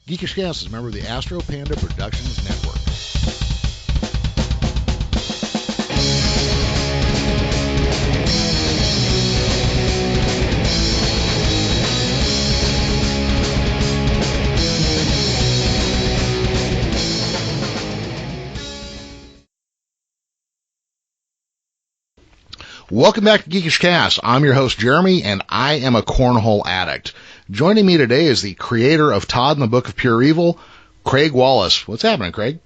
Geekish Cast is a member of the Astro Panda Productions Network. Welcome back to Geekish Cast. I'm your host, Jeremy, and I am a cornhole addict. Joining me today is the creator of Todd and the Book of Pure Evil, Craig Wallace. What's happening, Craig?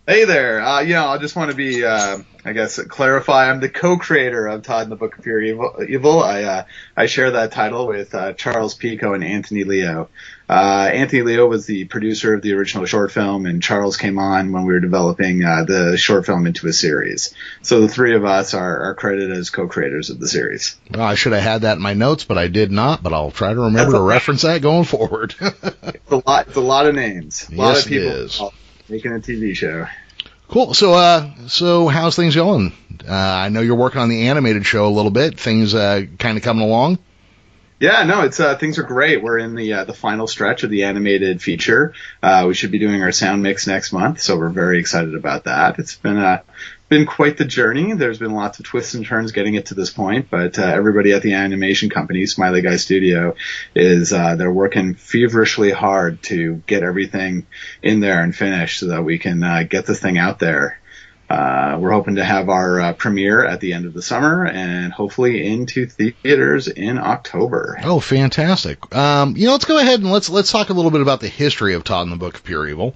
Hey there. I just want to clarify. I'm the co-creator of Todd and the Book of Pure Evil. I share that title with Charles Pico and Anthony Leo. Anthony Leo was the producer of the original short film, and Charles came on when we were developing the short film into a series. So the three of us are credited as co-creators of the series. Well, I should have had that in my notes, but I did not. But I'll try to remember to reference that going forward. It's a lot of names. A lot of people it is. Making a TV show. Cool. So how's things going? I know you're working on the animated show a little bit. Things kind of coming along. Yeah, no, it's things are great. We're in the final stretch of the animated feature. We should be doing our sound mix next month, so we're very excited about that. It's been quite the journey. There's been lots of twists and turns getting it to this point, but everybody at the animation company, Smiley Guy Studio, is they're working feverishly hard to get everything in there and finished so that we can get this thing out there. We're hoping to have our premiere at the end of the summer and hopefully into theaters in October. Oh, fantastic. Let's go ahead and let's talk a little bit about the history of Todd and the Book of Pure Evil.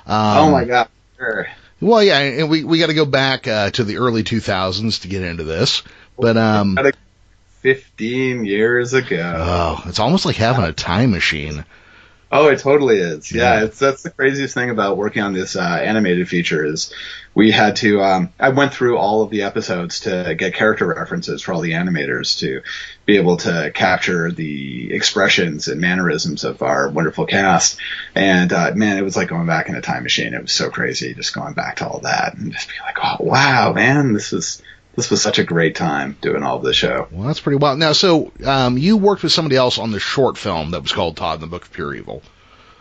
Oh my God, sure. Well, yeah, and we got to go back to the early 2000s to get into this, but 15 years ago. Oh, it's almost like having a time machine. Oh, it totally is. Yeah, that's the craziest thing about working on this animated feature is we had to. I went through all of the episodes to get character references for all the animators to be able to capture the expressions and mannerisms of our wonderful cast. And man, it was like going back in a time machine. It was so crazy just going back to all that and just being like, oh wow, man, this was such a great time doing all of the show. Well, that's pretty wild. Now, so you worked with somebody else on the short film that was called Todd and the Book of Pure Evil.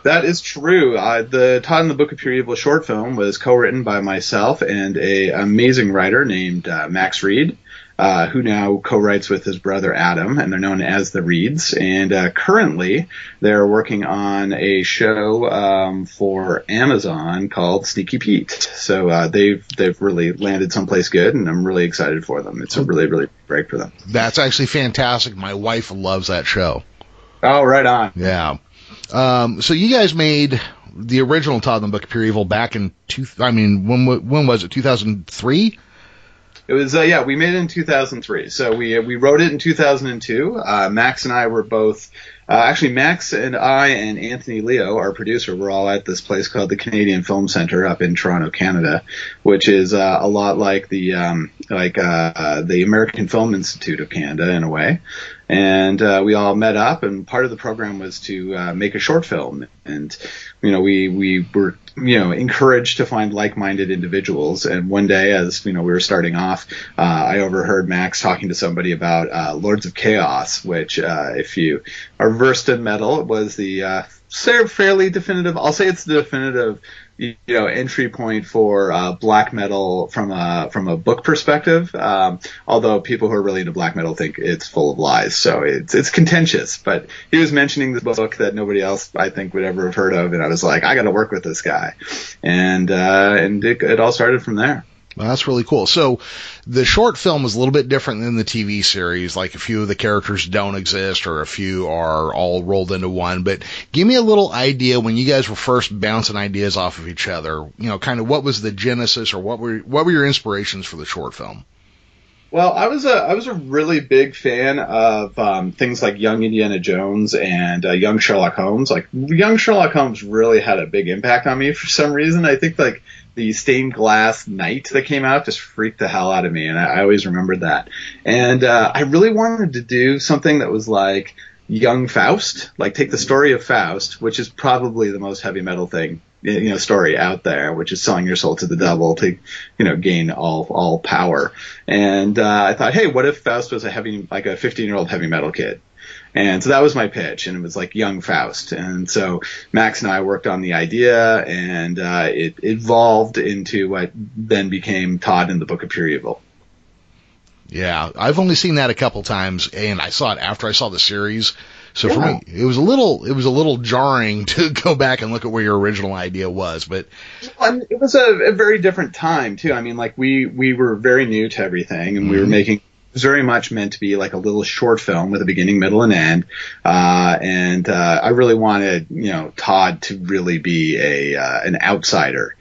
That is true. The Todd and the Book of Pure Evil short film was co-written by myself and an amazing writer named Max Reed, who now co-writes with his brother Adam, and they're known as the Reeds. And currently, they're working on a show for Amazon called Sneaky Pete. So they've really landed someplace good, and I'm really excited for them. It's a really, really break for them. That's actually fantastic. My wife loves that show. Oh, right on. Yeah. So you guys made the original Todd and the Book of Pure Evil back in when was it? 2003? It was, we made it in 2003. So we wrote it in 2002. Max and I were both, actually Max and I and Anthony Leo, our producer, were all at this place called the Canadian Film Centre up in Toronto, Canada, which is a lot like the American Film Institute of Canada in a way. And we all met up, and part of the program was to make a short film. And we were encouraged to find like-minded individuals. And one day, as we were starting off, I overheard Max talking to somebody about Lords of Chaos, which, if you are versed in metal, it was the fairly definitive. I'll say it's the definitive entry point for black metal from a book perspective. Although people who are really into black metal think it's full of lies, so it's contentious. But he was mentioning this book that nobody else I think would ever have heard of, and I was like, I got to work with this guy, and it all started from there. Well, that's really cool. So the short film is a little bit different than the TV series. Like a few of the characters don't exist or a few are all rolled into one. But give me a little idea when you guys were first bouncing ideas off of each other, kind of what was the genesis or what were your inspirations for the short film? Well, I was a really big fan of things like Young Indiana Jones and Young Sherlock Holmes. Like Young Sherlock Holmes really had a big impact on me for some reason. I think like the stained glass knight that came out just freaked the hell out of me, and I always remembered that. And I really wanted to do something that was like Young Faust, like take the story of Faust, which is probably the most heavy metal thing, story out there, which is selling your soul to the devil to, gain all power. And I thought, hey, what if Faust was a 15-year-old heavy metal kid? And so that was my pitch, and it was like young Faust. And so Max and I worked on the idea, and it evolved into what then became Todd and the Book of Pure Evil. Yeah, I've only seen that a couple times, and I saw it after I saw the series. So for me, it was a little jarring to go back and look at where your original idea was. But it was a very different time too. I mean, like we were very new to everything, and we were making. It was very much meant to be like a little short film with a beginning, middle, and end. And I really wanted, Todd to really be an outsider.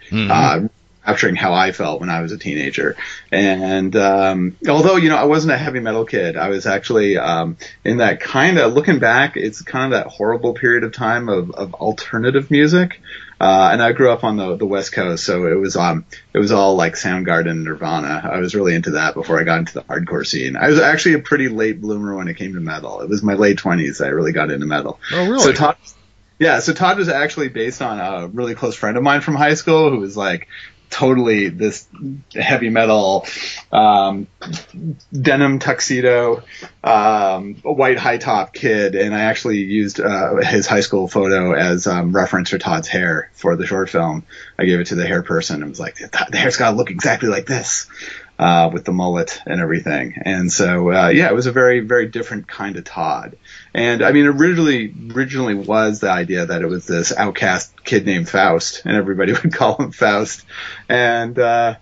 Capturing how I felt when I was a teenager. And although, I wasn't a heavy metal kid, I was actually in that kind of, looking back, it's kind of that horrible period of time of alternative music. And I grew up on the West Coast, so it was all like Soundgarden and Nirvana. I was really into that before I got into the hardcore scene. I was actually a pretty late bloomer when it came to metal. It was my late 20s I really got into metal. Oh, really? So Todd was actually based on a really close friend of mine from high school who was like totally this heavy metal, denim tuxedo, white high top kid. And I actually used his high school photo as reference for Todd's hair for the short film. I gave it to the hair person and was like, the hair's got to look exactly like this. With the mullet and everything. And so, it was a very, very different kind of Todd. And I mean, originally was the idea that it was this outcast kid named Faust, and everybody would call him Faust. And, then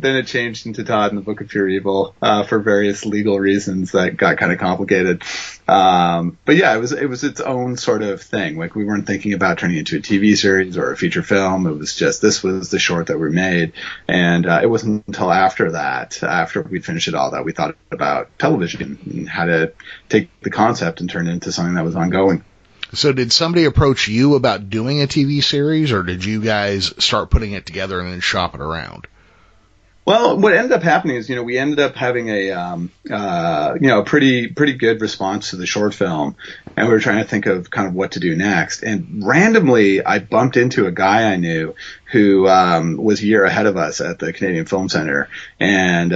it changed into Todd and the Book of Pure Evil, for various legal reasons that got kind of complicated. It was its own sort of thing. Like we weren't thinking about turning it into a TV series or a feature film. It was just, this was the short that we made. And, it wasn't until after we'd finished it all, that we thought about television and how to take the concept and turn it into something that was ongoing. So did somebody approach you about doing a TV series, or did you guys start putting it together and then shop it around? Well, what ended up happening is, we ended up having a pretty good response to the short film, and we were trying to think of kind of what to do next. And randomly, I bumped into a guy I knew who was a year ahead of us at the Canadian Film Center, and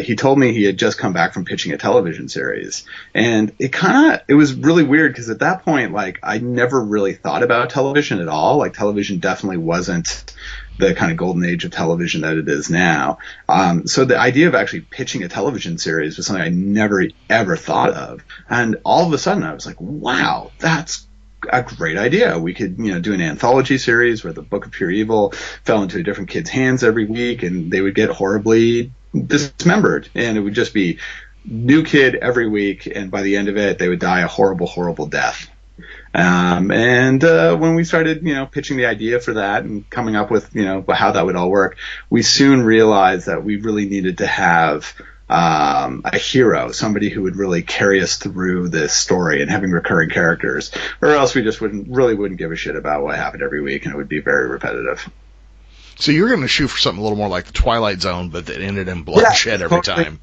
he told me he had just come back from pitching a television series. And it was really weird because at that point, like, I never really thought about television at all. Like, television definitely wasn't the kind of golden age of television that it is now. So the idea of actually pitching a television series was something I never, ever thought of. And all of a sudden I was like, wow, that's a great idea. We could, do an anthology series where the Book of Pure Evil fell into a different kid's hands every week, and they would get horribly dismembered. And it would just be new kid every week. And by the end of it, they would die a horrible, horrible death. When we started, pitching the idea for that and coming up with, how that would all work, we soon realized that we really needed to have a hero, somebody who would really carry us through this story and having recurring characters, or else we just wouldn't give a shit about what happened every week, and it would be very repetitive. So you're going to shoot for something a little more like the Twilight Zone, but that ended in bloodshed every time.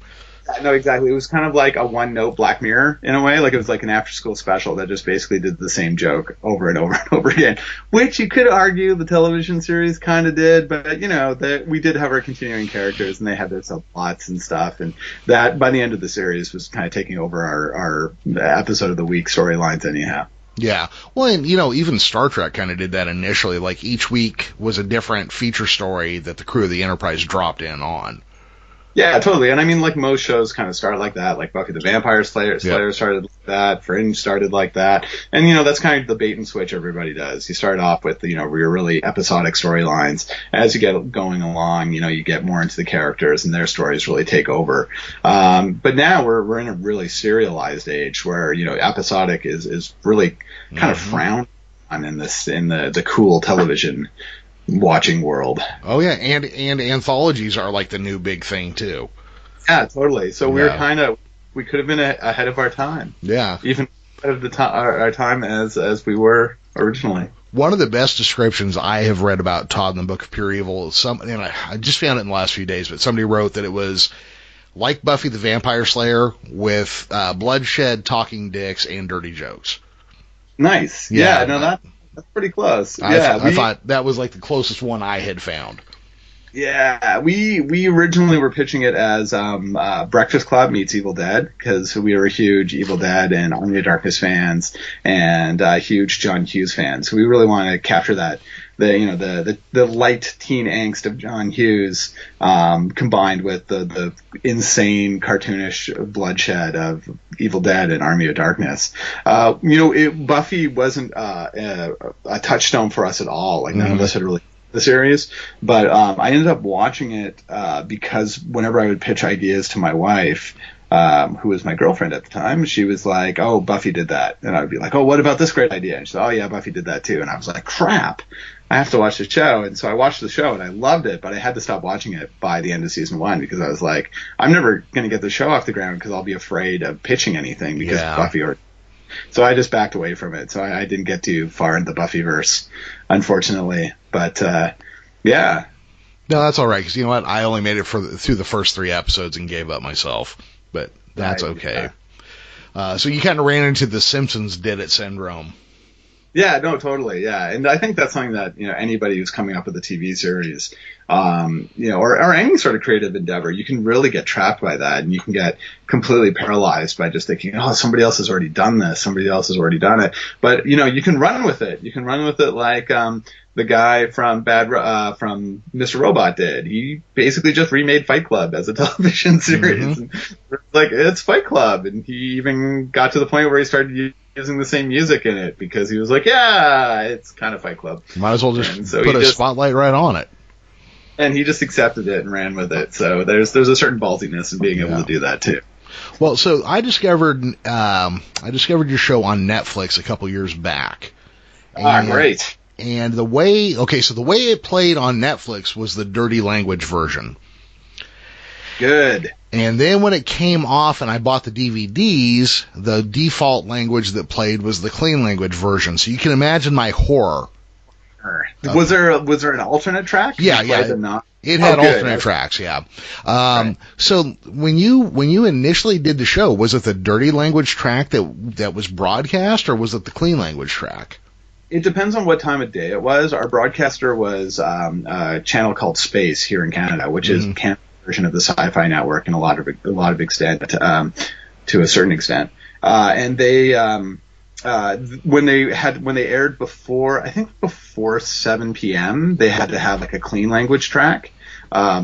No, exactly. It was kind of like a one-note Black Mirror in a way. Like it was like an after-school special that just basically did the same joke over and over and over again, which you could argue the television series kind of did, but we did have our continuing characters and they had their subplots and stuff, and that by the end of the series was kind of taking over our episode of the week storylines anyhow. Yeah. Well, and, even Star Trek kind of did that initially. Like each week was a different feature story that the crew of the Enterprise dropped in on. Yeah, totally. And I mean, like most shows kind of start like that, like Buffy the Vampire Slayer started like that, Fringe started like that. And, that's kind of the bait and switch everybody does. You start off with, your really episodic storylines. As you get going along, you get more into the characters and their stories really take over. But now we're in a really serialized age where, episodic is really kind of frowned on in the cool television watching world. Oh yeah, and anthologies are like the new big thing too. Yeah, totally. So we could have been ahead of our time. Yeah, even ahead of our time as we were originally. One of the best descriptions I have read about Todd and the Book of Pure Evil is and I just found it in the last few days, but somebody wrote that it was like Buffy the Vampire Slayer with bloodshed, talking dicks, and dirty jokes. Nice. Yeah, that's pretty close. I thought that was like the closest one I had found. Yeah, we originally were pitching it as Breakfast Club meets Evil Dead, because we were huge Evil Dead and Army of Darkness fans, and huge John Hughes fans. So we really wanted to capture that, the light teen angst of John Hughes, combined with the insane cartoonish bloodshed of Evil Dead and Army of Darkness. Buffy wasn't a touchstone for us at all. Like, none of us had really the series, but I ended up watching it because whenever I would pitch ideas to my wife, who was my girlfriend at the time, she was like, "Oh, Buffy did that," and I would be like, "Oh, what about this great idea?" And she said, "Oh yeah, Buffy did that too." And I was like, "Crap, I have to watch the show." And so I watched the show and I loved it, but I had to stop watching it by the end of season 1, because I was like, I'm never going to get the show off the ground because I'll be afraid of pitching anything because Buffy or. So I just backed away from it. So I didn't get too far into the Buffyverse, unfortunately. But yeah. No, that's all right, because you know what? I only made it through the first 3 episodes and gave up myself. But that's okay. So you kind of ran into the Simpsons did it syndrome. Yeah, no, totally. Yeah. And I think that's something that, anybody who's coming up with a TV series, or any sort of creative endeavor, you can really get trapped by that, and you can get completely paralyzed by just thinking, oh, somebody else has already done this. Somebody else has already done it. But, you can run with it. You can run with it like, the guy from from Mr. Robot did. He basically just remade Fight Club as a television series. Mm-hmm. And like, it's Fight Club. And he even got to the point where he started using the same music in it, because he was like, yeah, it's kind of Fight Club. Might as well just put a spotlight right on it. And he just accepted it and ran with it. So there's a certain ballsiness in being able to do that too. Well, so I discovered your show on Netflix a couple years back. Great. And the way it played on Netflix was the dirty language version. Good. And then when it came off and I bought the DVDs, the default language that played was the clean language version. So you can imagine my horror. Was there an alternate track? Yeah. It had alternate tracks, yeah. Right. So when you initially did the show, was it the dirty language track that was broadcast, or was it the clean language track? It depends on what time of day it was. Our broadcaster was a channel called Space here in Canada, which is Canada's version of the Sci-Fi Network in a lot of extent, to a certain extent. And they when they aired before 7 p.m., they had to have like a clean language track.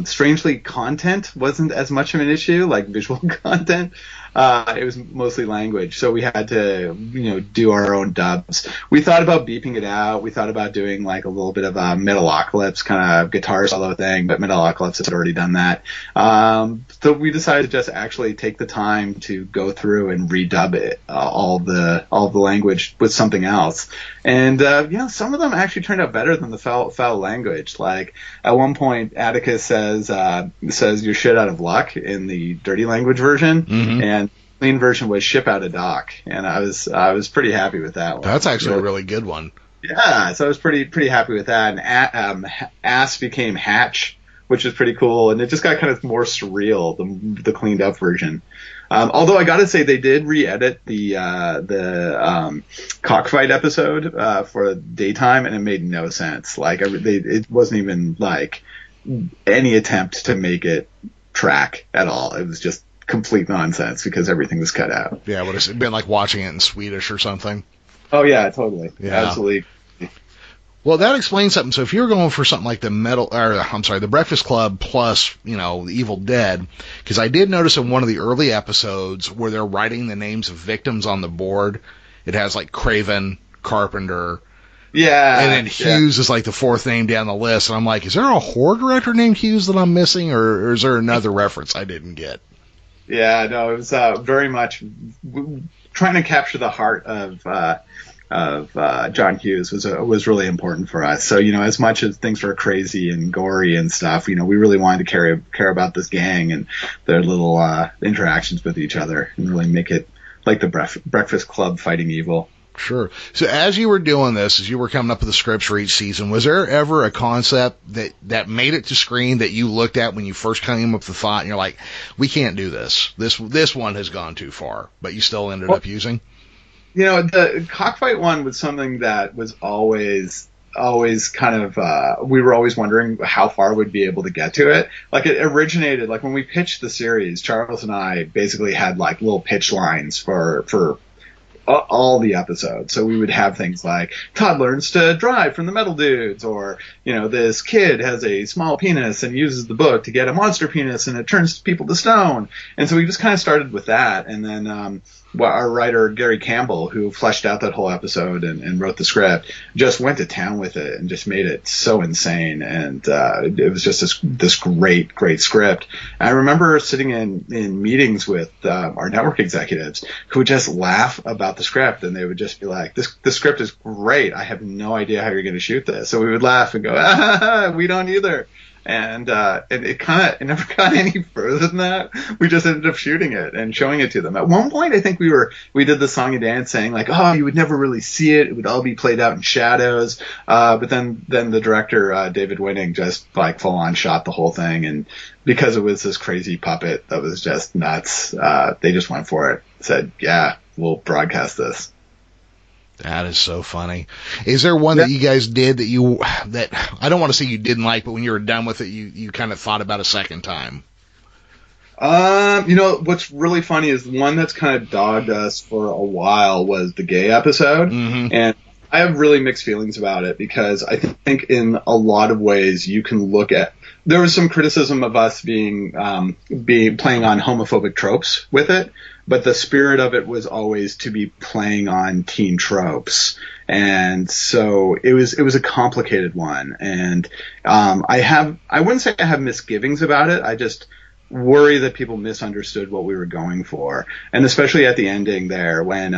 Strangely, content wasn't as much of an issue, like visual content. It was mostly language, so we had to, do our own dubs. We thought about beeping it out. We thought about doing like a little bit of a Metalocalypse kind of guitar solo thing, but Metalocalypse had already done that. So we decided to just actually take the time to go through and redub it, all the language with something else. And some of them actually turned out better than the foul language. Like at one point, Atticus says "you're shit out of luck" in the dirty language version, and clean version was "ship out of dock," and I was pretty happy with that one. That's actually a really good one. Yeah, so I was pretty happy with that. And ass became hatch, which is pretty cool, and it just got kind of more surreal, the cleaned up version. Although I gotta say, they did re-edit the cockfight episode for daytime, and it made no sense. Like it wasn't even like any attempt to make it track at all. It was just complete nonsense because everything was cut out. Yeah, would it been like watching it in Swedish or something? Oh yeah, totally. Yeah. Absolutely. Well, that explains something. So if you're going for something like the Breakfast Club plus, the Evil Dead, because I did notice in one of the early episodes where they're writing the names of victims on the board, it has like Craven, Carpenter, and then Hughes is like the 4th name down the list, and I'm like, is there a horror director named Hughes that I'm missing, or is there another reference I didn't get? Yeah, no, it was very much trying to capture the heart of John Hughes was really important for us. So, as much as things were crazy and gory and stuff, we really wanted to care about this gang and their little interactions with each other and really make it like the Breakfast Club fighting evil. Sure. So as you were doing this, as you were coming up with the scripts for each season, was there ever a concept that made it to screen that you looked at when you first came up with the thought and you're like, we can't do this. This one has gone too far, but you still ended up using? The cockfight one was something that was always always kind of we were always wondering how far we'd be able to get to it. Like it originated like when we pitched the series, Charles and I basically had like little pitch lines for all the episodes. So we would have things like Todd learns to drive from the Metal Dudes, or this kid has a small penis and uses the book to get a monster penis and it turns people to stone. And so we just kind of started with that, and then our writer Gary Campbell, who fleshed out that whole episode and wrote the script, just went to town with it and just made it so insane. And it was just this great script. And I remember sitting in meetings with our network executives who would just laugh about the script, and they would just be like, "This script is great. I have no idea how you're going to shoot this." So we would laugh and go, "We don't either." And it never got any further than that. We just ended up shooting it and showing it to them. At one point, I think we did the song and dance saying like, "Oh, you would never really see it. It would all be played out in shadows." But then the director, David Winning, just like full on shot the whole thing. And because it was this crazy puppet that was just nuts, they just went for it. Said, "Yeah, we'll broadcast this." That is so funny. Is there one that you guys did that I don't want to say you didn't like, but when you were done with it, you kind of thought about a second time? What's really funny is the one that's kind of dogged us for a while was the gay episode. Mm-hmm. And I have really mixed feelings about it because I think in a lot of ways you can look at, there was some criticism of us being playing on homophobic tropes with it. But the spirit of it was always to be playing on teen tropes. And so it was a complicated one. And I wouldn't say I have misgivings about it. I just worry that people misunderstood what we were going for. And especially at the ending there when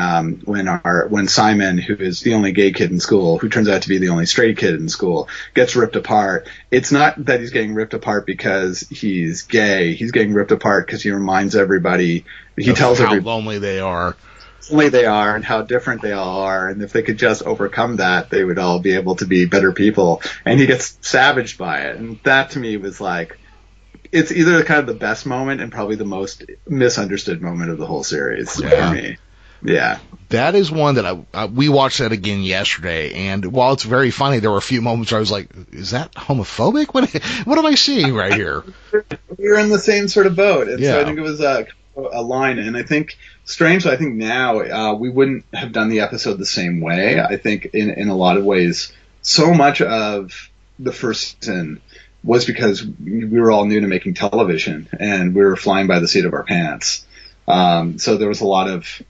Simon, who is the only gay kid in school, who turns out to be the only straight kid in school, gets ripped apart. It's not that he's getting ripped apart because he's gay. He's getting ripped apart because he reminds everybody, tells how everybody lonely they are. Lonely they are and how different they all are, and if they could just overcome that, they would all be able to be better people. And he gets savaged by it, and that to me was like, it's either kind of the best moment and probably the most misunderstood moment of the whole series for me. Yeah. That is one that we watched that again yesterday, and while it's very funny, there were a few moments where I was like, is that homophobic? What am I seeing right here? We were in the same sort of boat, and so I think it was a line, and I think now we wouldn't have done the episode the same way. I think in a lot of ways, so much of the first season was because we were all new to making television and we were flying by the seat of our pants. So there was a lot of,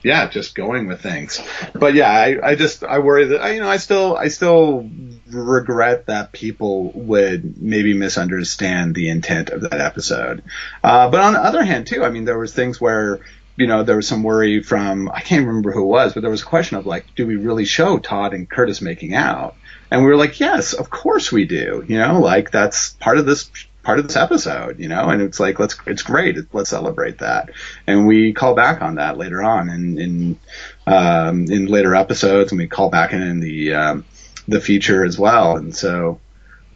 just going with things. But yeah, I worry that, I still regret that people would maybe misunderstand the intent of that episode. But on the other hand too, I mean, there was things where, there was some worry from, I can't remember who it was, but there was a question of like, do we really show Todd and Curtis making out? And we were like, yes, of course we do. Like that's part of this episode, and it's like, it's great. Let's celebrate that. And we call back on that later on in later episodes, and we call back in the feature as well. And so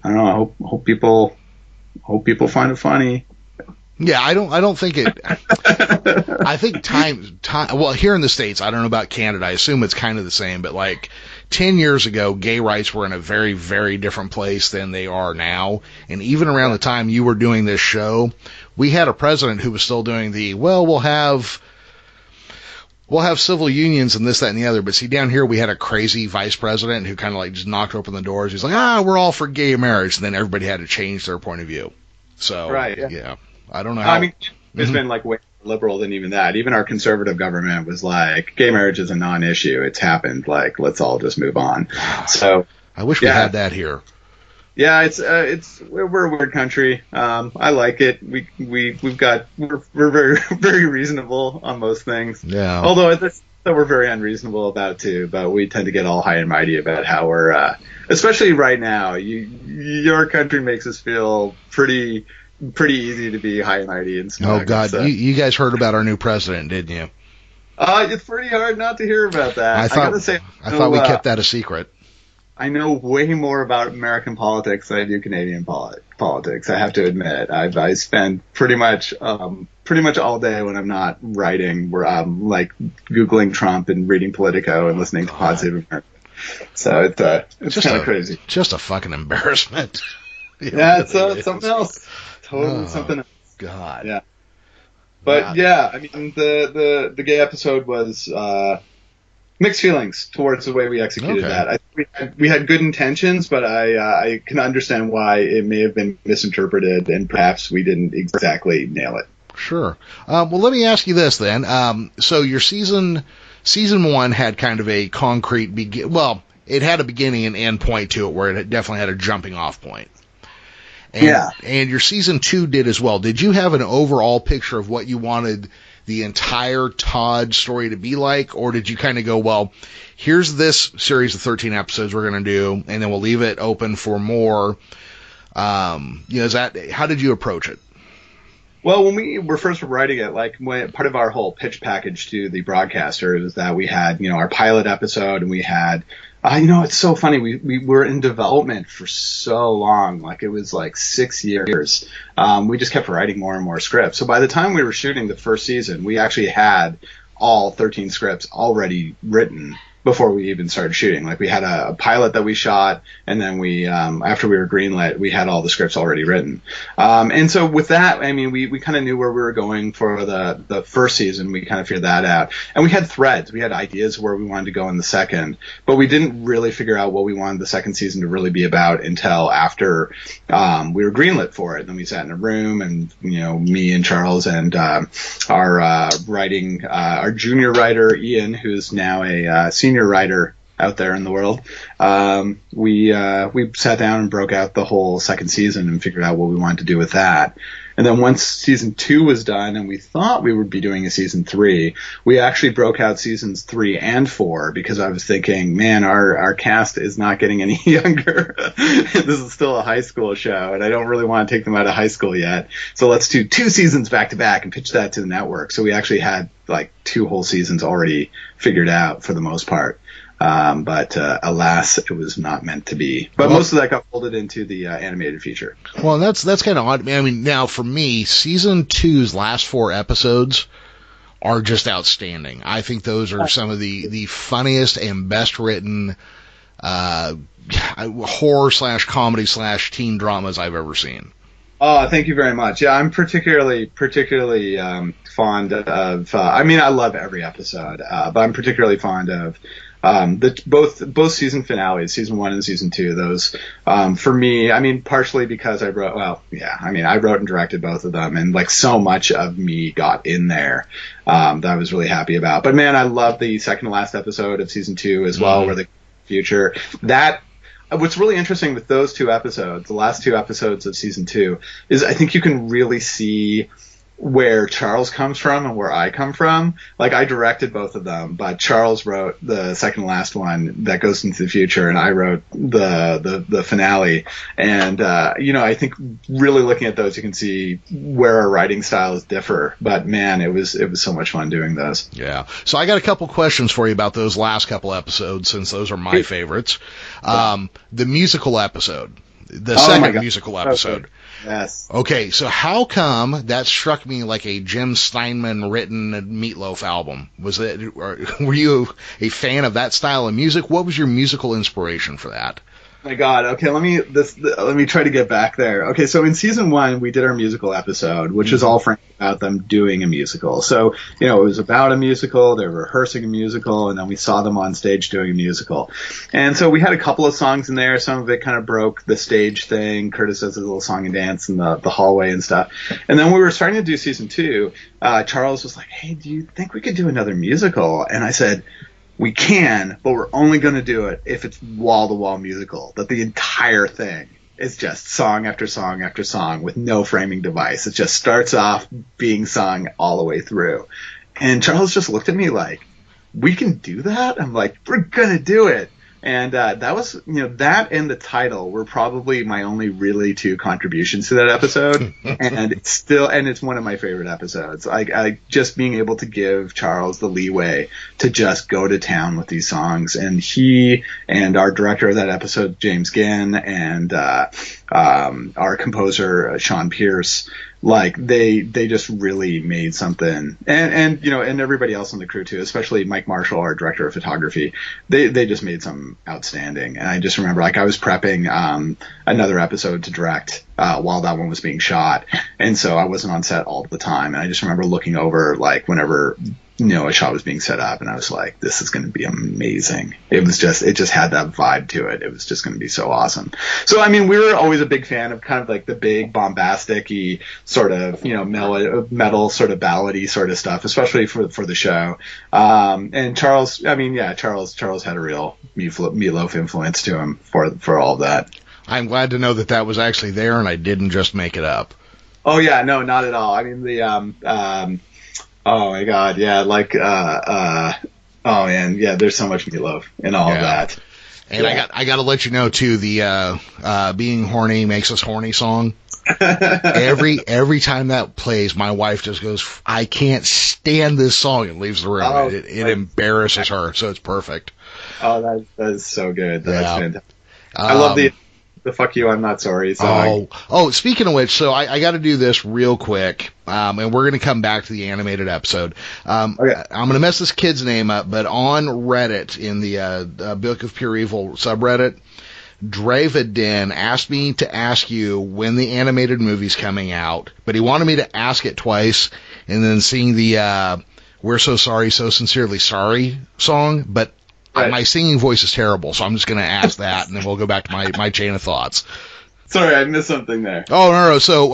I don't know. I hope people find it funny. Yeah, I don't think it. I think time. Well, here in the States, I don't know about Canada. I assume it's kind of the same, but like 10 years ago, gay rights were in a very, very different place than they are now. And even around the time you were doing this show, we had a president who was still doing we'll have civil unions and this, that, and the other. But see, down here we had a crazy vice president who kind of like just knocked open the doors. He's like, we're all for gay marriage. And then everybody had to change their point of view. So, yeah. I don't know how. I mean, it's been like way more liberal than even that. Even our conservative government was like, gay marriage is a non-issue. It's happened. Like, let's all just move on. So I wish we had that here. Yeah, we're a weird country. I like it. We're very, very reasonable on most things. Yeah. Although we're very unreasonable about it too. But we tend to get all high and mighty about how we're, especially right now. Your country makes us feel pretty easy to be high and mighty and smug. Oh God, so. You guys heard about our new president, didn't you? It's pretty hard not to hear about that. I thought we kept that a secret. I know way more about American politics than I do Canadian politics. I have to admit, I spend pretty much all day when I'm not writing, where I'm like Googling Trump and reading Politico and listening to Pod Save America. So it's kind of crazy. Just a fucking embarrassment. Yeah, it's something else. Totally something else. God. Yeah. But I mean, the gay episode was mixed feelings towards the way we executed that. I think we had good intentions, but I can understand why it may have been misinterpreted, and perhaps we didn't exactly nail it. Sure. Well, let me ask you this then. So your season 1 had kind of a concrete it had a beginning and end point to it, where it definitely had a jumping off point. And your season 2 did as well. Did you have an overall picture of what you wanted the entire Todd story to be like, or did you kind of go, well, here's this series of 13 episodes we're going to do, and then we'll leave it open for more? How did you approach it? Well, when we were first writing it, part of our whole pitch package to the broadcaster is that we had, our pilot episode, and we had, it's so funny. We were in development for so long, it was 6 years. We just kept writing more and more scripts. So by the time we were shooting the first season, we actually had all 13 scripts already written before we even started shooting. We had a pilot that we shot, and then we, after we were greenlit, we had all the scripts already written. And so with that, I mean, we kind of knew where we were going for the first season. We kind of figured that out. And we had threads. We had ideas where we wanted to go in the second, but we didn't really figure out what we wanted the second season to really be about until after we were greenlit for it. Then we sat in a room, and, me and Charles and our writing, our junior writer, Ian, who's now a senior writer out there in the world, we sat down and broke out the whole second season and figured out what we wanted to do with that. And then once season 2 was done, and we thought we would be doing a season 3, we actually broke out seasons 3 and 4, because I was thinking, man, our cast is not getting any younger. This is still a high school show, and I don't really want to take them out of high school yet. So let's do 2 seasons back to back and pitch that to the network. So we actually had 2 whole seasons already figured out for the most part. But alas, it was not meant to be. But most of that got folded into the animated feature. Well, that's kind of odd. I mean, now for me, season 2's last 4 episodes are just outstanding. I think those are some of the funniest and best written horror/comedy/teen dramas I've ever seen. Oh, thank you very much. Yeah, I'm particularly fond of. I love every episode, but I'm particularly fond of both season finales, season 1 and season 2. Those, for me, partially because I wrote and directed both of them, and so much of me got in there that I was really happy about. But man, I love the second to last episode of season 2 as well, where the future that. What's really interesting with those 2 episodes, the last 2 episodes of season 2, is I think you can really see where Charles comes from and where I come from. I directed both of them, but Charles wrote the second to last one that goes into the future, and I wrote the finale. And I think really looking at those, you can see where our writing styles differ. But man, it was so much fun doing those. Yeah. So I got a couple questions for you about those last couple episodes, since those are my favorites. The musical episode. The second musical episode. Yes. Okay, so how come that struck me like a Jim Steinman written Meatloaf album? Were you a fan of that style of music? What was your musical inspiration for that? My God. Okay, let me try to get back there. Okay, so in season 1, we did our musical episode, which is all frankly about them doing a musical. So, it was about a musical, they were rehearsing a musical, and then we saw them on stage doing a musical. And so we had a couple of songs in there. Some of it kind of broke the stage thing. Curtis does a little song and dance in the hallway and stuff. And then we were starting to do season 2. Charles was like, hey, do you think we could do another musical? And I said, we can, but we're only going to do it if it's wall-to-wall musical, that the entire thing is just song after song after song with no framing device. It just starts off being sung all the way through. And Charles just looked at me like, we can do that? I'm like, we're going to do it. And that was, that and the title were probably my only really 2 contributions to that episode. And it's one of my favorite episodes. I just being able to give Charles the leeway to just go to town with these songs. And he and our director of that episode, James Ginn, and our composer, Sean Pierce, like they just really made something, and you know, and everybody else on the crew too, especially Mike Marshall, our director of photography, they just made something outstanding. And I just remember, like, I was prepping another episode to direct while that one was being shot, and so I wasn't on set all the time, and I just remember looking over, like, whenever, you know, a shot was being set up, and I was like, this is going to be amazing. It just had that vibe to it. It was just going to be so awesome. So, I mean, we were always a big fan of kind of like the big bombastic-y sort of, you know, metal sort of ballady sort of stuff, especially for the show. And Charles, I mean, yeah, Charles had a real Meatloaf influence to him for all that. I'm glad to know that was actually there and I didn't just make it up. Oh yeah, no, not at all. I mean, oh my God, yeah, like, oh man, yeah, there's so much Meatloaf in all of that. And yeah. I got to let you know too, the Being Horny Makes Us Horny song. every time that plays, my wife just goes, I can't stand this song, and leaves the room. Oh, it embarrasses her, so it's perfect. Oh, that is so good. That's fantastic. I love the fuck you, I'm not sorry song. Oh, speaking of which, so I got to do this real quick, and we're going to come back to the animated episode. Okay. I'm going to mess this kid's name up, but on Reddit, in the Book of Pure Evil subreddit, Dravidin asked me to ask you when the animated movie's coming out, but he wanted me to ask it twice, and then sing the We're So Sorry, So Sincerely Sorry song, but right. My singing voice is terrible, so I'm just going to ask that, and then we'll go back to my chain of thoughts. Sorry, I missed something there. Oh, no. So,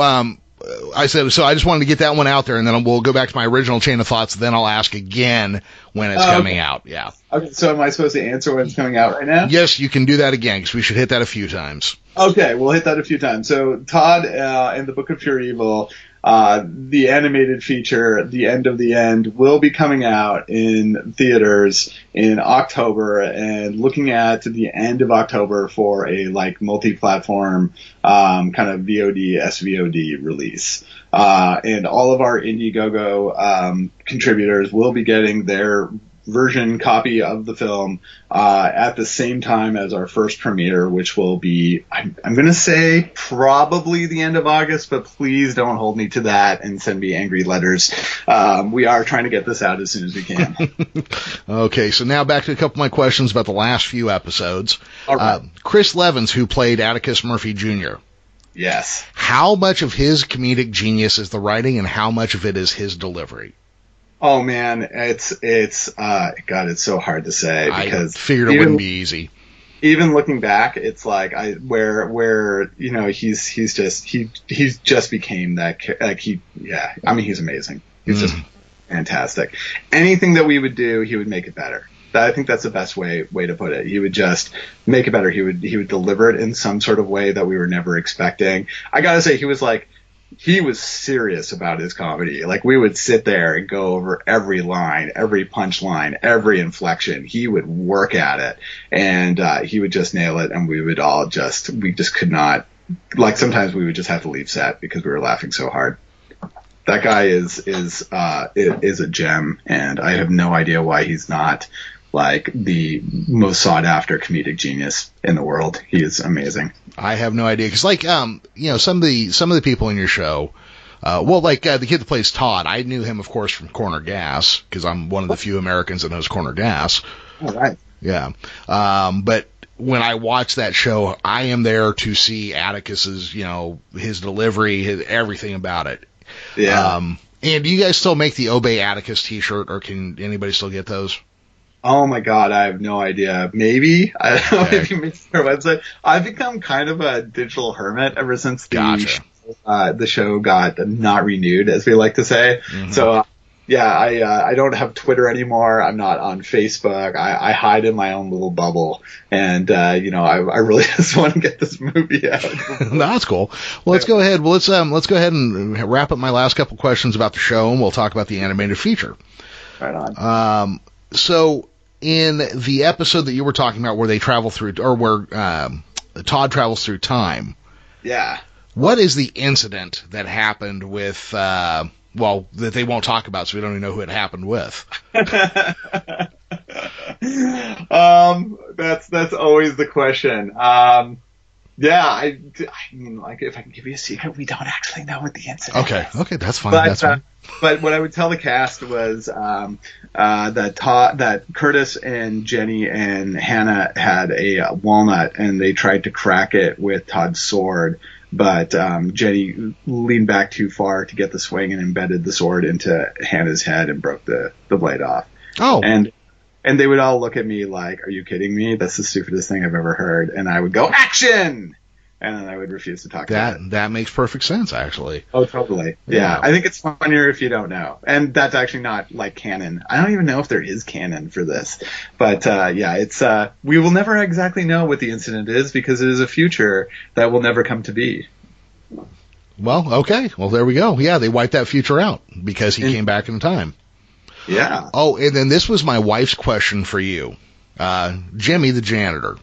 I just wanted to get that one out there, and then we'll go back to my original chain of thoughts, then I'll ask again when it's coming out. Yeah. Okay, so am I supposed to answer when it's coming out right now? Yes, you can do that again, because we should hit that a few times. Okay, we'll hit that a few times. So, Todd, in the Book of Pure Evil, the animated feature, The End of the End, will be coming out in theaters in October, and looking at the end of October for a like multi-platform kind of VOD, SVOD release. And all of our Indiegogo contributors will be getting their version copy of the film at the same time as our first premiere, which will be, I'm going to say probably the end of August, but please don't hold me to that and send me angry letters. We are trying to get this out as soon as we can. Okay, so now back to a couple of my questions about the last few episodes. All right. Chris Levins, who played Atticus Murphy Jr. Yes. How much of his comedic genius is the writing, and how much of it is his delivery? Oh man, it's God, it's so hard to say, because I figured it wouldn't be easy. Even looking back, it's like where you know he's just became that, like, I mean, he's amazing. He's just fantastic. Anything that we would do, he would make it better. I think that's the best way to put it. He would just make it better. He would deliver it in some sort of way that we were never expecting. I gotta say, he was serious about his comedy. Like, we would sit there and go over every line, every punchline, every inflection. He would work at it, and he would just nail it, and we just could not, like, sometimes we would just have to leave set because we were laughing so hard. That guy is a gem, and I have no idea why he's not like the most sought after comedic genius in the world. He is amazing. I have no idea, because, like, you know, some of the people in your show, the kid that plays Todd, I knew him, of course, from Corner Gas, because I'm one of the few Americans that knows Corner Gas. All right. Yeah. But when I watch that show, I am there to see Atticus's, you know, his delivery, everything about it. Yeah. And do you guys still make the Obey Atticus t-shirt, or can anybody still get those? Oh my God, I have no idea. Maybe. I don't know if you make their website. I've become kind of a digital hermit ever since the show got not renewed, as we like to say. Mm-hmm. So, I don't have Twitter anymore. I'm not on Facebook. I hide in my own little bubble. And, you know, I really just want to get this movie out. That's cool. Well, let's go ahead. Well, let's go ahead and wrap up my last couple questions about the show, and we'll talk about the animated feature. Right on. So in the episode that you were talking about where they travel through, or where Todd travels through time. Yeah. What is the incident that happened with, that they won't talk about, so we don't even know who it happened with? That's always the question. Yeah, I mean, like, if I can give you a secret, we don't actually know what the incident is. Okay, that's fine. But That's fine. but what I would tell the cast was that Curtis and Jenny and Hannah had a walnut, and they tried to crack it with Todd's sword, but Jenny leaned back too far to get the swing and embedded the sword into Hannah's head and broke the blade off. Oh. And they would all look at me like, "Are you kidding me? That's the stupidest thing I've ever heard." And I would go, "Action!" And then I would refuse to talk about it. That makes perfect sense, actually. Oh, totally. Yeah. I think it's funnier if you don't know. And that's actually not like canon. I don't even know if there is canon for this. But yeah, it's we will never exactly know what the incident is because it is a future that will never come to be. Well, okay. Well, there we go. Yeah, they wiped that future out because he came back in time. Yeah. Oh, and then this was my wife's question for you. Jimmy, the janitor.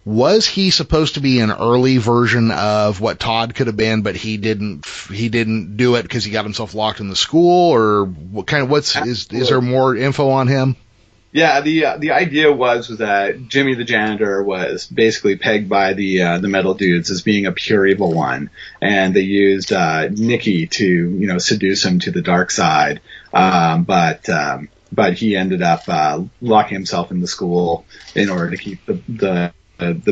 Was he supposed to be an early version of what Todd could have been, but he didn't do it because he got himself locked in the school, or what kind of is there more info on him? Yeah, the idea was that Jimmy the janitor was basically pegged by the metal dudes as being a pure evil one, and they used Nikki to seduce him to the dark side. But he ended up locking himself in the school in order to keep the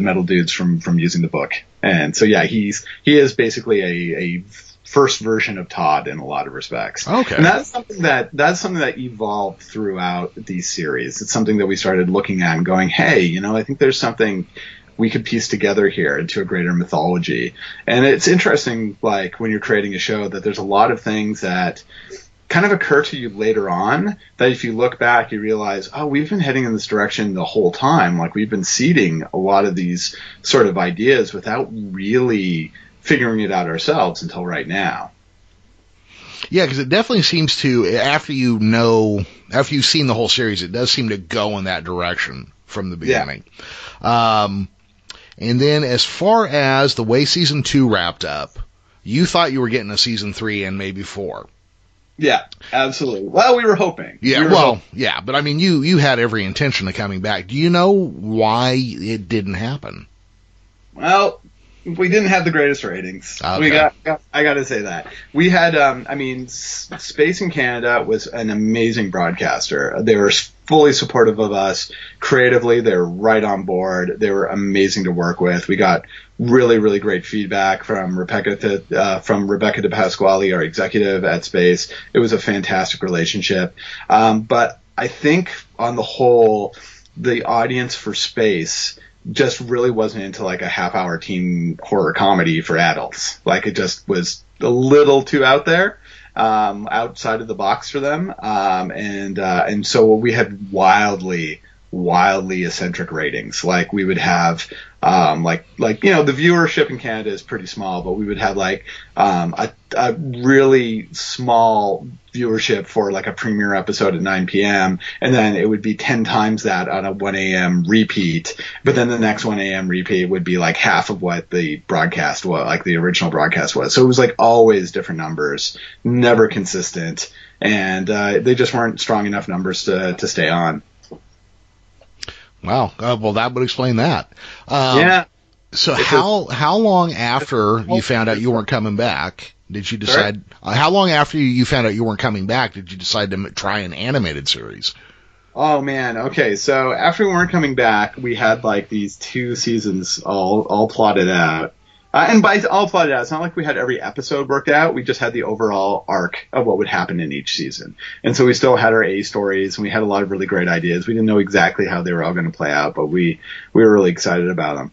metal dudes from using the book. And so yeah, he is basically a first version of Todd in a lot of respects. Okay. And that's something that evolved throughout these series. It's something that we started looking at and going, hey, I think there's something we could piece together here into a greater mythology. And it's interesting, like, when you're creating a show, that there's a lot of things that kind of occur to you later on that if you look back, you realize, oh, we've been heading in this direction the whole time. Like, we've been seeding a lot of these sort of ideas without really figuring it out ourselves until right now. Yeah, because it definitely seems to, after you've seen the whole series, it does seem to go in that direction from the beginning. Yeah. And then as far as the way season 2 wrapped up, you thought you were getting a season 3 and maybe 4. Yeah, absolutely. Well, we were hoping. Yeah, yeah, but I mean, you had every intention of coming back. Do you know why it didn't happen? Well, we didn't have the greatest ratings. Okay. I got to say that. We had, Space in Canada was an amazing broadcaster. They were fully supportive of us. Creatively, they were right on board. They were amazing to work with. We got really, really great feedback from Rebecca De Pasquale, our executive at Space. It was a fantastic relationship. But I think on the whole, the audience for Space just really wasn't into like a half-hour teen horror comedy for adults. Like, it just was a little too out there, outside of the box for them. And so we had wildly eccentric ratings. Like, we would have, the viewership in Canada is pretty small, but we would have like, a really small viewership for like a premiere episode at 9 p.m. And then it would be 10 times that on a 1 a.m. repeat. But then the next 1 a.m. repeat would be like half of what the broadcast was, like the original broadcast was. So it was like always different numbers, never consistent. And, they just weren't strong enough numbers to stay on. Wow. Well, that would explain that. Yeah. So how long after you found out you weren't coming back did you decide? How long after you found out you weren't coming back did you decide to try an animated series? Oh man. Okay. So after we weren't coming back, we had like these 2 seasons all plotted out. And by all plotted out, it's not like we had every episode worked out. We just had the overall arc of what would happen in each season. And so we still had our A stories, and we had a lot of really great ideas. We didn't know exactly how they were all going to play out, but we were really excited about them.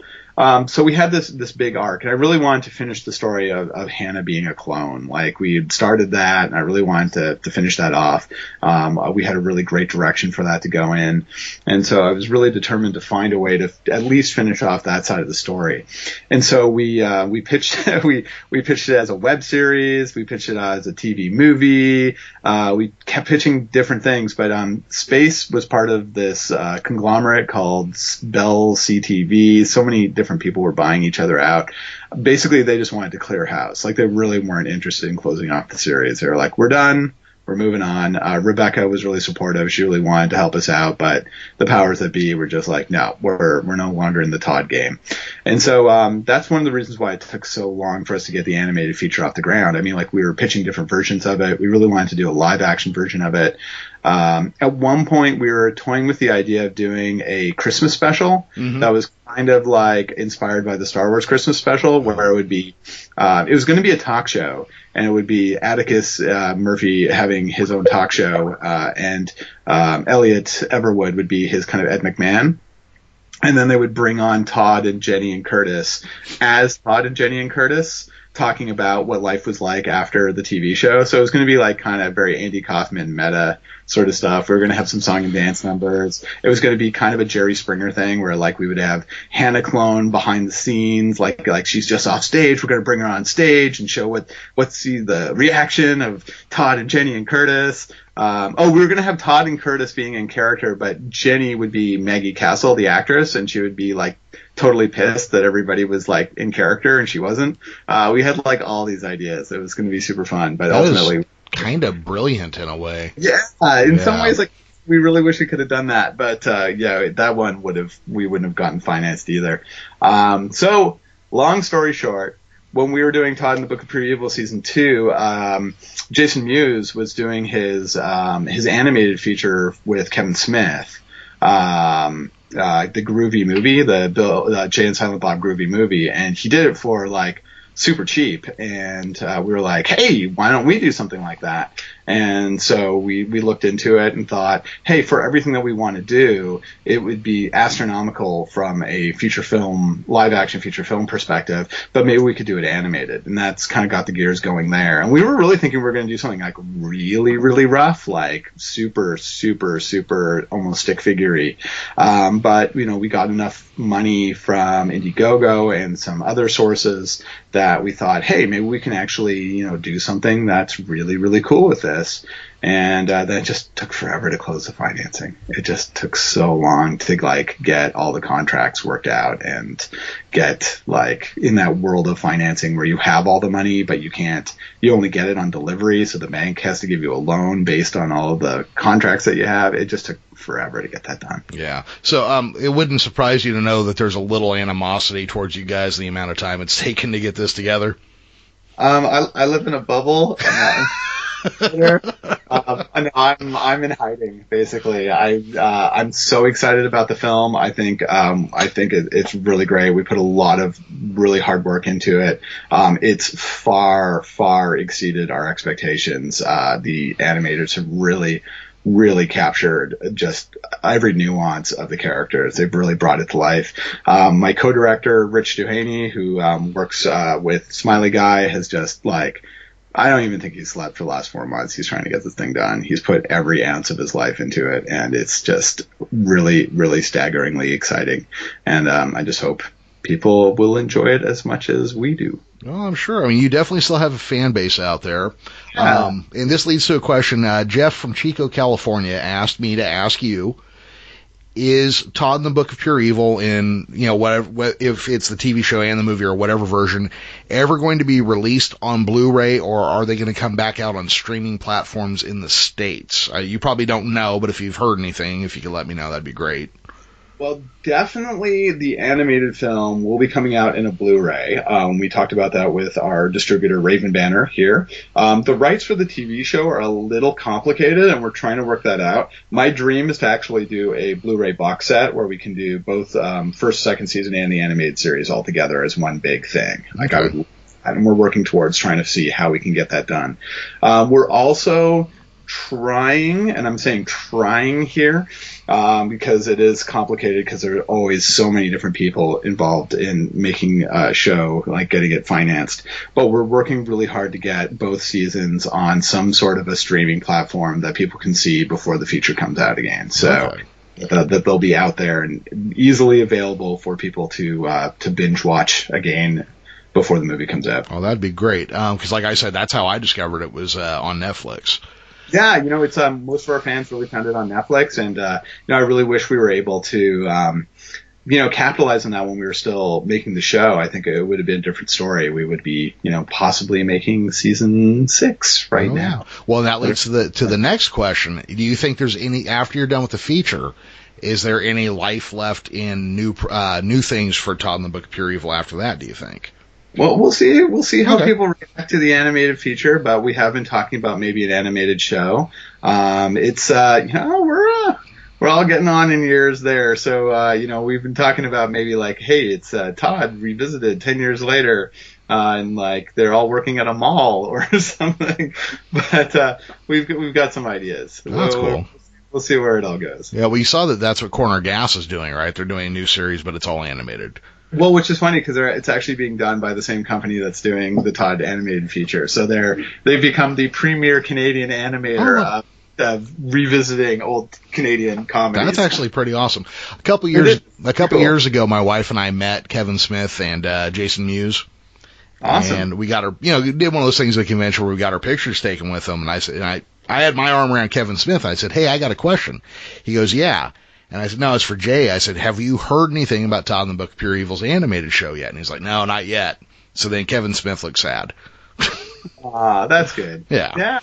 So we had this big arc, and I really wanted to finish the story of Hannah being a clone. Like, we had started that, and I really wanted to finish that off. We had a really great direction for that to go in, and so I was really determined to find a way to at least finish off that side of the story. And so we pitched we pitched it as a web series, we pitched it as a TV movie. We kept pitching different things, but Space was part of this conglomerate called Bell CTV. So many different people were buying each other out. Basically, they just wanted to clear house. Like, they really weren't interested in closing off the series. They were like, we're done. We're moving on. Rebecca was really supportive. She really wanted to help us out, but the powers that be were just like, no, we're no longer in the Todd game. And so that's one of the reasons why it took so long for us to get the animated feature off the ground. I mean, like, we were pitching different versions of it. We really wanted to do a live action version of it. At one point, we were toying with the idea of doing a Christmas special that was kind of like inspired by the Star Wars Christmas special, where it would be, it was going to be a talk show, and it would be Atticus Murphy having his own talk show, and Elliot Everwood would be his kind of Ed McMahon. And then they would bring on Todd and Jenny and Curtis as Todd and Jenny and Curtis, talking about what life was like after the TV show. So it was going to be like kind of very Andy Kaufman meta sort of stuff. We were going to have some song and dance numbers. It was going to be kind of a Jerry Springer thing where, like, we would have Hannah Clone behind the scenes, like she's just off stage. We're going to bring her on stage and show what's the reaction of Todd and Jenny and Curtis. We were going to have Todd and Curtis being in character, but Jenny would be Maggie Castle, the actress, and she would be like totally pissed that everybody was like in character and she wasn't. We had like all these ideas. It was going to be super fun, but ultimately kind of brilliant in a way. Yeah, in some ways, like, we really wish we could have done that, but that one we wouldn't have gotten financed either. So long story short, when we were doing Todd in the Book of Pure Evil season 2, Jason Mewes was doing his animated feature with Kevin Smith, the Groovy movie, the Jay and Silent Bob Groovy movie, and he did it for like super cheap, and we were like, hey, why don't we do something like that? And so we looked into it and thought, hey, for everything that we want to do, it would be astronomical from a feature film, live action feature film perspective, but maybe we could do it animated. And that's kind of got the gears going there. And we were really thinking we were going to do something like really, really rough, like super, super, super almost stick figure-y. But, we got enough money from Indiegogo and some other sources that we thought, hey, maybe we can actually, do something that's really, really cool with this. And then it just took forever to close the financing. It just took so long to like get all the contracts worked out and get like in that world of financing where you have all the money, but you only get it on delivery. So the bank has to give you a loan based on all of the contracts that you have. It just took forever to get that done. Yeah. So it wouldn't surprise you to know that there's a little animosity towards you guys, the amount of time it's taken to get this together. I live in a bubble. I'm in hiding, basically. I'm so excited about the film. I think it's really great. We put a lot of really hard work into it. It's far exceeded our expectations. The animators have really captured just every nuance of the characters. They've really brought it to life. My co-director, Rich Duhaney, who works with Smiley Guy, has just like, I don't even think he's slept for the last 4 months. He's trying to get this thing done. He's put every ounce of his life into it, and it's just really, really staggeringly exciting. And I just hope people will enjoy it as much as we do. Well, I'm sure. I mean, you definitely still have a fan base out there. Yeah. And this leads to a question. Jeff from Chico, California asked me to ask you, is Todd in the Book of Pure Evil in, whatever, if it's the TV show and the movie or whatever version, ever going to be released on Blu-ray, or are they going to come back out on streaming platforms in the States? You probably don't know, but if you've heard anything, if you could let me know, that'd be great. Well, definitely the animated film will be coming out in a Blu-ray. We talked about that with our distributor, Raven Banner, here. The rights for the TV show are a little complicated, and we're trying to work that out. My dream is to actually do a Blu-ray box set where we can do both first, second season, and the animated series all together as one big thing. Okay. And we're working towards trying to see how we can get that done. We're also trying, and I'm saying trying here, because it is complicated because there are always so many different people involved in making a show, like getting it financed. But we're working really hard to get both seasons on some sort of a streaming platform that people can see before the feature comes out again. So that they'll be out there and easily available for people to binge watch again before the movie comes out. Oh, that'd be great. Because like I said, that's how I discovered it, was on Netflix. Yeah, it's most of our fans really found it on Netflix, and I really wish we were able to capitalize on that when we were still making the show. I think it would have been a different story. We would be possibly making season 6 right now. Well, that leads to the next question. Do you think there's any, after you're done with the feature, is there any life left in new things for Todd and the Book of Pure Evil after that, do you think? Well, we'll see. We'll see how people react to the animated feature, but we have been talking about maybe an animated show. It's we're all getting on in years there, so we've been talking about maybe like, hey, it's Todd revisited 10 years later, and like they're all working at a mall or something. But we've got some ideas. That's cool. We'll see where it all goes. Yeah, well, you saw that's what Corner Gas is doing, right? They're doing a new series, but it's all animated. Well, which is funny because it's actually being done by the same company that's doing the Todd animated feature. So they've become the premier Canadian animator of revisiting old Canadian comedies. That's actually pretty awesome. A couple years ago, my wife and I met Kevin Smith and Jason Mewes. Awesome. And we got our, did one of those things at the convention where we got our pictures taken with them. And I said, I had my arm around Kevin Smith. I said, hey, I got a question. He goes, yeah. And I said, no, it's for Jay. I said, have you heard anything about Todd and the Book of Pure Evil's animated show yet? And he's like, no, not yet. So then Kevin Smith looked sad. That's good. Yeah. Yeah.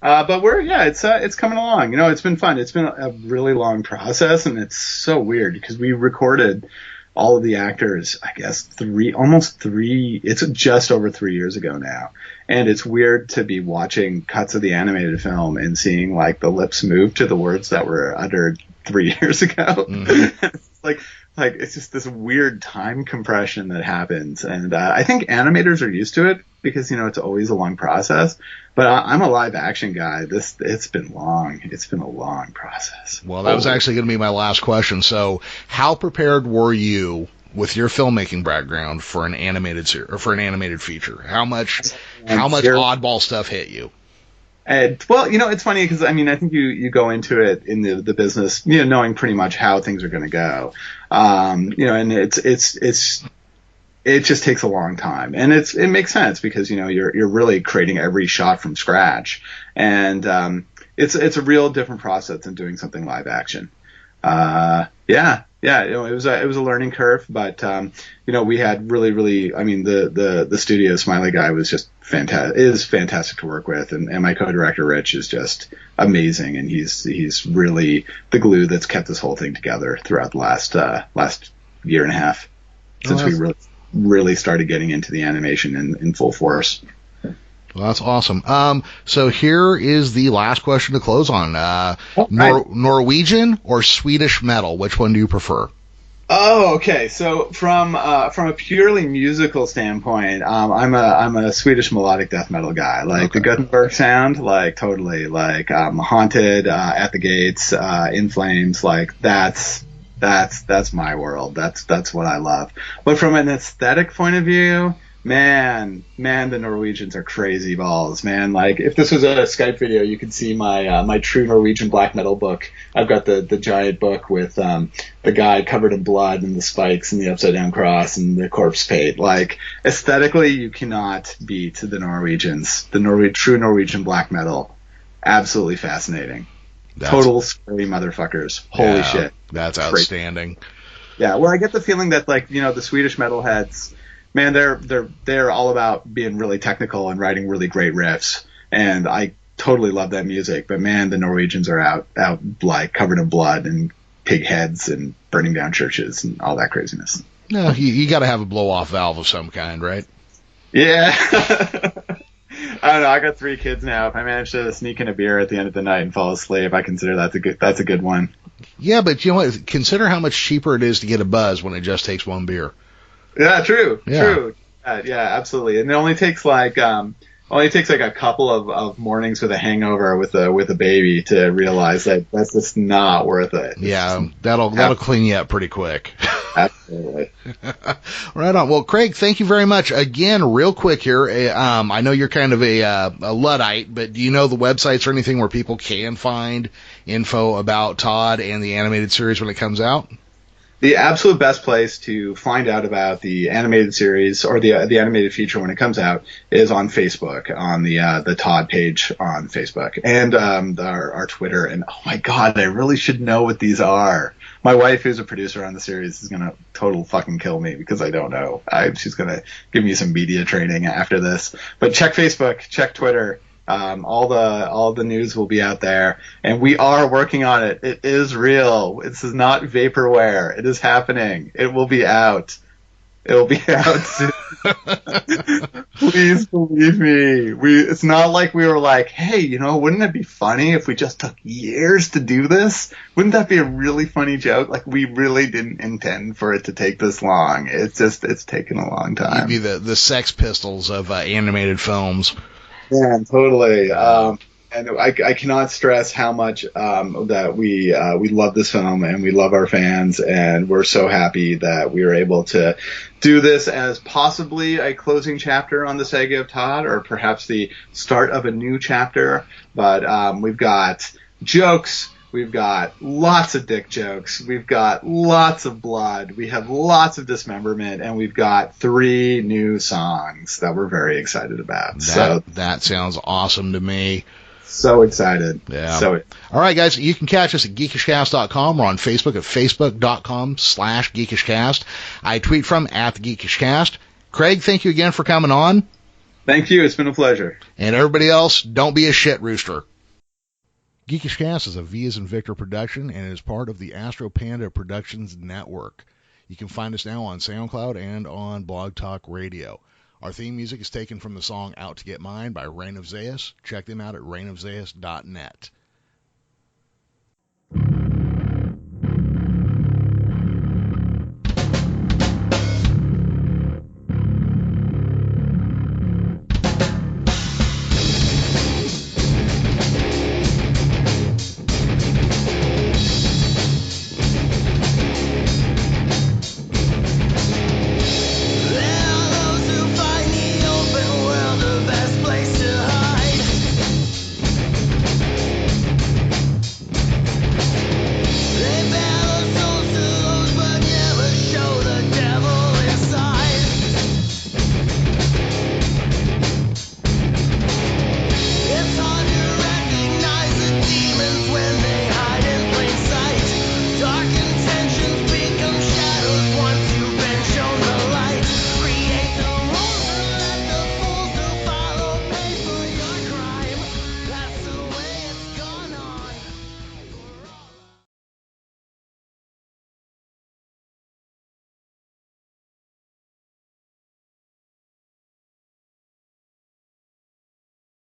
But it's coming along. It's been fun. It's been a really long process, and it's so weird because we recorded all of the actors, I guess, it's just over 3 years ago now. And it's weird to be watching cuts of the animated film and seeing like the lips move to the words that were uttered 3 years ago. Mm-hmm. It's like it's just this weird time compression that happens. And I think animators are used to it because, it's always a long process. But I'm a live action guy. It's been long. It's been a long process. Well, that was actually going to be my last question. So how prepared were you with your filmmaking background for an animated feature? How much oddball stuff hit you? Well, it's funny because I think you go into it in the business, knowing pretty much how things are going to go, and it just takes a long time, and it makes sense because you're really creating every shot from scratch, and it's a real different process than doing something live action. It was a learning curve, but we had really, the studio Smiley guy was just fantastic to work with, and my co-director Rich is just amazing, and he's really the glue that's kept this whole thing together throughout the last year and a half since we really started getting into the animation in full force. Well, that's awesome. So here is the last question to close on. Norwegian or Swedish metal? Which one do you prefer? Oh, okay. So from a purely musical standpoint, I'm a Swedish melodic death metal guy. Like the Gothenburg sound, like totally. Like Haunted, At the Gates, In Flames. Like that's my world. That's what I love. But from an aesthetic point of view, Man, the Norwegians are crazy balls, man. Like, if this was a Skype video, you could see my true Norwegian black metal book. I've got the giant book with the guy covered in blood and the spikes and the upside down cross and the corpse paint. Like, aesthetically, you cannot beat the Norwegians. The true Norwegian black metal, absolutely fascinating. Total scary motherfuckers. Holy shit, that's outstanding. Yeah, well, I get the feeling that the Swedish metalheads, man, they're all about being really technical and writing really great riffs, and I totally love that music. But man, the Norwegians are out like covered in blood and pig heads and burning down churches and all that craziness. No, you got to have a blow off valve of some kind, right? Yeah. I don't know. I got 3 kids now. If I manage to sneak in a beer at the end of the night and fall asleep, I consider that's a good one. Yeah, but you know what? Consider how much cheaper it is to get a buzz when it just takes one beer. Yeah, true. Yeah, absolutely. And it only takes like a couple of mornings with a hangover with a baby to realize that that's just not worth it. Yeah, that'll clean you up pretty quick. Absolutely. Right on. Well, Craig, thank you very much. Again, real quick here, I know you're kind of a Luddite, but do you know the websites or anything where people can find info about Todd and the animated series when it comes out? The absolute best place to find out about the animated series or the animated feature when it comes out is on Facebook, on the Todd page on Facebook, and our Twitter. And oh my God, I really should know what these are. My wife, who's a producer on the series, is gonna total fucking kill me because I don't know. She's gonna give me some media training after this. But check Facebook, check Twitter, All the news will be out there, and we are working on it. It is real. This is not vaporware. It is happening. It will be out. It will be out soon. Please believe me. It's not like we were like, hey, wouldn't it be funny if we just took years to do this? Wouldn't that be a really funny joke? Like, we really didn't intend for it to take this long. It's taken a long time. You'd be the Sex Pistols of animated films. Yeah, totally. And I cannot stress how much that we love this film and we love our fans, and we're so happy that we were able to do this as possibly a closing chapter on the saga of Todd, or perhaps the start of a new chapter. But we've got jokes. We've got lots of dick jokes. We've got lots of blood. We have lots of dismemberment, and we've got 3 new songs that we're very excited about. That sounds awesome to me. So excited. Yeah. All right, guys, you can catch us at geekishcast.com. We're on Facebook at facebook.com/geekishcast. I tweet from @thegeekishcast. Craig, thank you again for coming on. Thank you. It's been a pleasure. And everybody else, don't be a shit rooster. Geekish Cast is a V as in Victor production and is part of the Astro Panda Productions Network. You can find us now on SoundCloud and on Blog Talk Radio. Our theme music is taken from the song Out to Get Mine by Reign of Zeus. Check them out at reignofzeus.net.